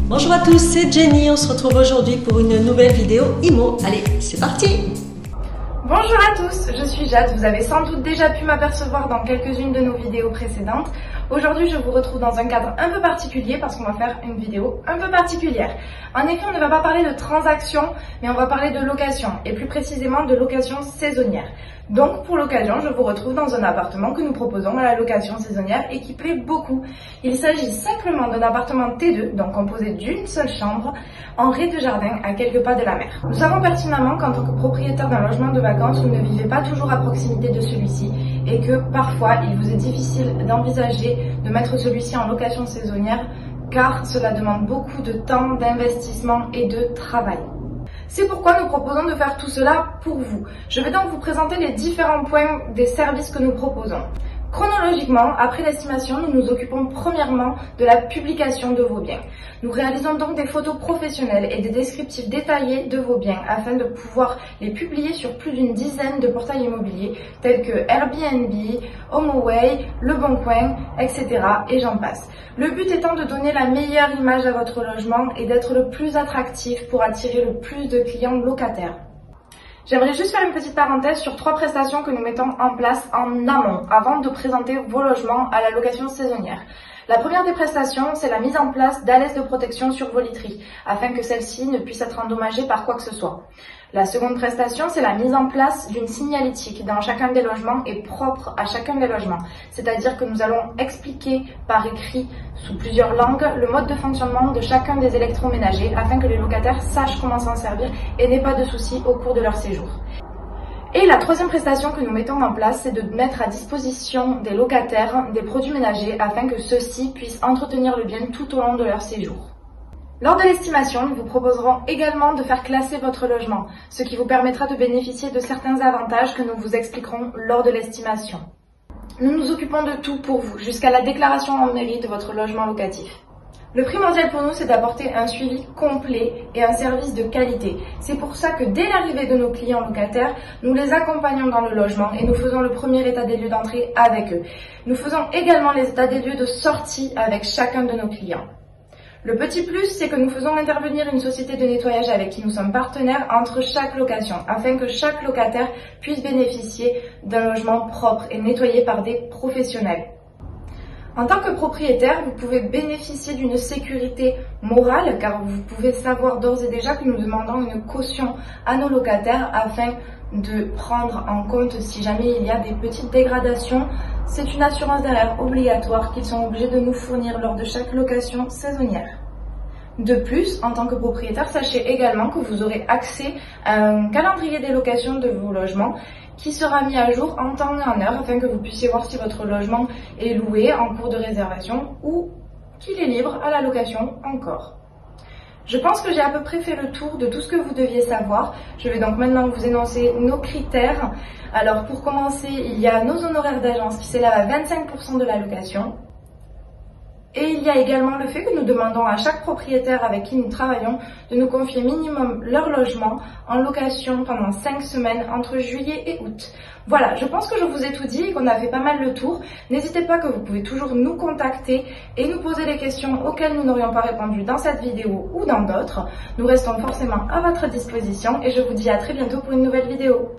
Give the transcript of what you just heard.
Bonjour à tous, c'est Jenny, on se retrouve aujourd'hui pour une nouvelle vidéo IMO. Allez, c'est parti! Bonjour à tous, je suis Jade, vous avez sans doute déjà pu m'apercevoir dans quelques-unes de nos vidéos précédentes. Aujourd'hui, je vous retrouve dans un cadre un peu particulier parce qu'on va faire une vidéo un peu particulière. En effet, on ne va pas parler de transactions, mais on va parler de location, et plus précisément de location saisonnière. Donc, pour l'occasion, je vous retrouve dans un appartement que nous proposons à la location saisonnière et qui plaît beaucoup. Il s'agit simplement d'un appartement T2, donc composé d'une seule chambre, en rez-de-jardin à quelques pas de la mer. Nous savons pertinemment qu'en tant que propriétaire d'un logement de vacances, vous ne vivez pas toujours à proximité de celui-ci et que parfois, il vous est difficile d'envisager de mettre celui-ci en location saisonnière car cela demande beaucoup de temps, d'investissement et de travail. C'est pourquoi nous proposons de faire tout cela pour vous. Je vais donc vous présenter les différents points des services que nous proposons. Chronologiquement, après l'estimation, nous nous occupons premièrement de la publication de vos biens. Nous réalisons donc des photos professionnelles et des descriptifs détaillés de vos biens afin de pouvoir les publier sur plus d'une dizaine de portails immobiliers tels que Airbnb, HomeAway, Le Bon Coin, etc. et j'en passe. Le but étant de donner la meilleure image à votre logement et d'être le plus attractif pour attirer le plus de clients locataires. J'aimerais juste faire une petite parenthèse sur 3 prestations que nous mettons en place en amont avant de présenter vos logements à la location saisonnière. La première des prestations, c'est la mise en place d'alaises de protection sur vos literies, afin que celles-ci ne puissent être endommagées par quoi que ce soit. La seconde prestation, c'est la mise en place d'une signalétique dans chacun des logements et propre à chacun des logements. C'est-à-dire que nous allons expliquer par écrit, sous plusieurs langues, le mode de fonctionnement de chacun des électroménagers afin que les locataires sachent comment s'en servir et n'aient pas de soucis au cours de leur séjour. Et la troisième prestation que nous mettons en place, c'est de mettre à disposition des locataires des produits ménagers afin que ceux-ci puissent entretenir le bien tout au long de leur séjour. Lors de l'estimation, nous vous proposerons également de faire classer votre logement, ce qui vous permettra de bénéficier de certains avantages que nous vous expliquerons lors de l'estimation. Nous nous occupons de tout pour vous, jusqu'à la déclaration en mairie de votre logement locatif. Le primordial pour nous, c'est d'apporter un suivi complet et un service de qualité. C'est pour ça que dès l'arrivée de nos clients locataires, nous les accompagnons dans le logement et nous faisons le premier état des lieux d'entrée avec eux. Nous faisons également les états des lieux de sortie avec chacun de nos clients. Le petit plus, c'est que nous faisons intervenir une société de nettoyage avec qui nous sommes partenaires entre chaque location, afin que chaque locataire puisse bénéficier d'un logement propre et nettoyé par des professionnels. En tant que propriétaire, vous pouvez bénéficier d'une sécurité morale car vous pouvez savoir d'ores et déjà que nous demandons une caution à nos locataires afin de prendre en compte si jamais il y a des petites dégradations. C'est une assurance derrière obligatoire qu'ils sont obligés de nous fournir lors de chaque location saisonnière. De plus, en tant que propriétaire, sachez également que vous aurez accès à un calendrier des locations de vos logements qui sera mis à jour en temps et en heure afin que vous puissiez voir si votre logement est loué en cours de réservation ou qu'il est libre à la location encore. Je pense que j'ai à peu près fait le tour de tout ce que vous deviez savoir. Je vais donc maintenant vous énoncer nos critères. Alors pour commencer, il y a nos honoraires d'agence qui s'élèvent à 25% de la location. Et il y a également le fait que nous demandons à chaque propriétaire avec qui nous travaillons de nous confier minimum leur logement en location pendant 5 semaines entre juillet et août. Voilà, je pense que je vous ai tout dit et qu'on a fait pas mal le tour. N'hésitez pas que vous pouvez toujours nous contacter et nous poser les questions auxquelles nous n'aurions pas répondu dans cette vidéo ou dans d'autres. Nous restons forcément à votre disposition et je vous dis à très bientôt pour une nouvelle vidéo.